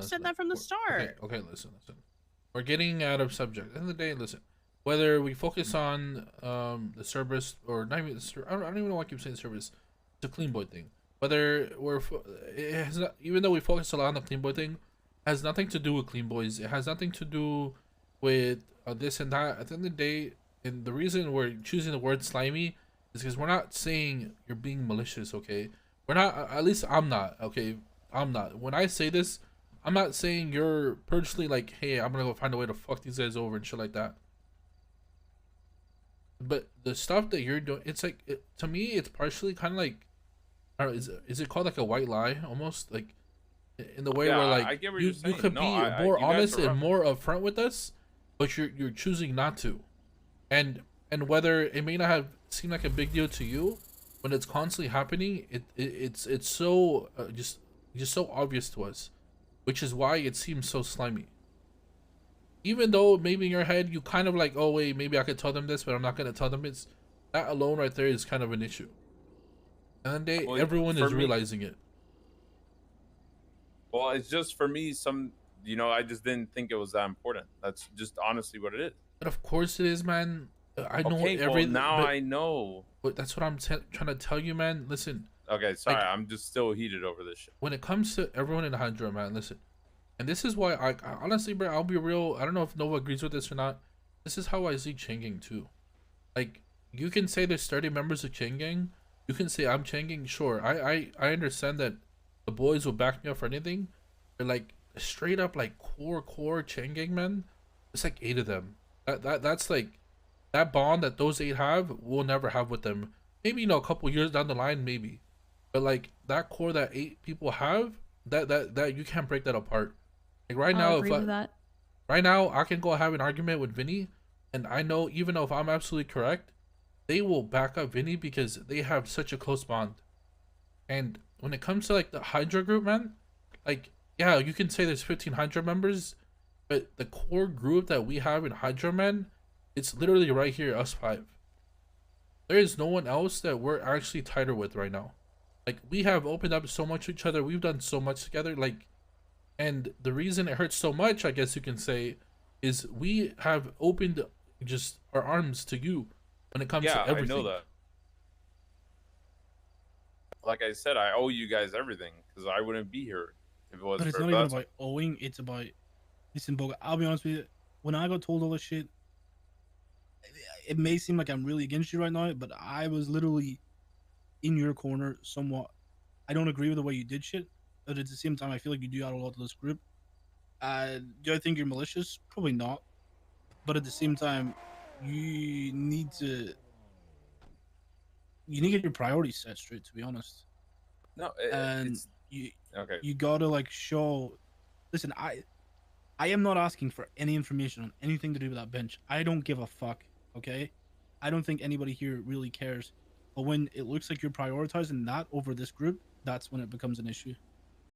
You've said that from the Okay, start. okay, listen. We're getting out of subject. At the end of the day, listen. Whether we focus on the service or not even I don't even know why I keep saying service. It's a clean boy thing. Whether it has not, even though we focus a lot on the clean boy thing, has nothing to do with clean boys. It has nothing to do with this and that. At the end of the day, and the reason we're choosing the word slimy is because we're not saying you're being malicious. Okay, we're not. At least I'm not. Okay, I'm not. When I say this, I'm not saying you're personally like, hey, I'm gonna go find a way to fuck these guys over and shit like that. But the stuff that you're doing, it's like to me, it's partially kind of like, I don't know, is it called like a white lie almost like in the way Yeah, where like I get what you're you saying. could No, be more you guys honest are and right. more upfront with us, but you're choosing not to, and whether it may not have seemed like a big deal to you, when it's constantly happening, it's so just so obvious to us, which is why it seems so slimy. Even though maybe in your head you kind of like, oh wait, maybe I could tell them this, but I'm not gonna tell them. It's that alone right there is kind of an issue, and then Well, everyone for is me, realizing it. well, it's just for me. I just didn't think it was that important. That's just honestly what it is. But of course it is, man. I know Okay, well every, now I know. but that's what I'm trying to tell you, man. Listen, Okay, sorry, like I'm just still heated over this shit. when it comes to everyone in Hydra, man, listen. And this is why I honestly, bro, I'll be real. I don't know if Nova agrees with this or not. This is how I see Chain Gang too. Like you can say there's 30 members of Chain Gang. You can say I'm Chain Gang. Sure, I understand that the boys will back me up for anything. But like straight up like core Chain Gang men, it's like 8 of them. That's like that bond that those 8 have, we'll never have with them. Maybe a couple years down the line, maybe. But like that core that 8 people have, that you can't break that apart. Like right I'll now, if agree with that. right now I can go have an argument with Vinny, and I know even though if I'm absolutely correct, they will back up Vinny because they have such a close bond. And when it comes to like the Hydra group, man, like yeah, you can say there's 15 Hydra members, but the core group that we have in Hydra, man, it's literally right here, us 5. There is no one else that we're actually tighter with right now. Like we have opened up so much to each other. We've done so much together. Like, and the reason it hurts so much, I guess you can say, is we have opened just our arms to you when it comes Yeah, to everything. I know that. Like I said, I owe you guys everything because I wouldn't be here if it was But it's for not even that's about owing. It's about, listen, Boga, I'll be honest with you. When I got told all this shit, it may seem like I'm really against you right now, but I was literally in your corner somewhat. I don't agree with the way you did shit, but at the same time, I feel like you do add a lot to this group. Do I think you're malicious? Probably not. But at the same time, you need to get your priorities set straight. To be honest, no, and it's you okay. you gotta like show. Listen, I am not asking for any information on anything to do with that bench. I don't give a fuck. Okay, I don't think anybody here really cares. But when it looks like you're prioritizing that over this group, that's when it becomes an issue.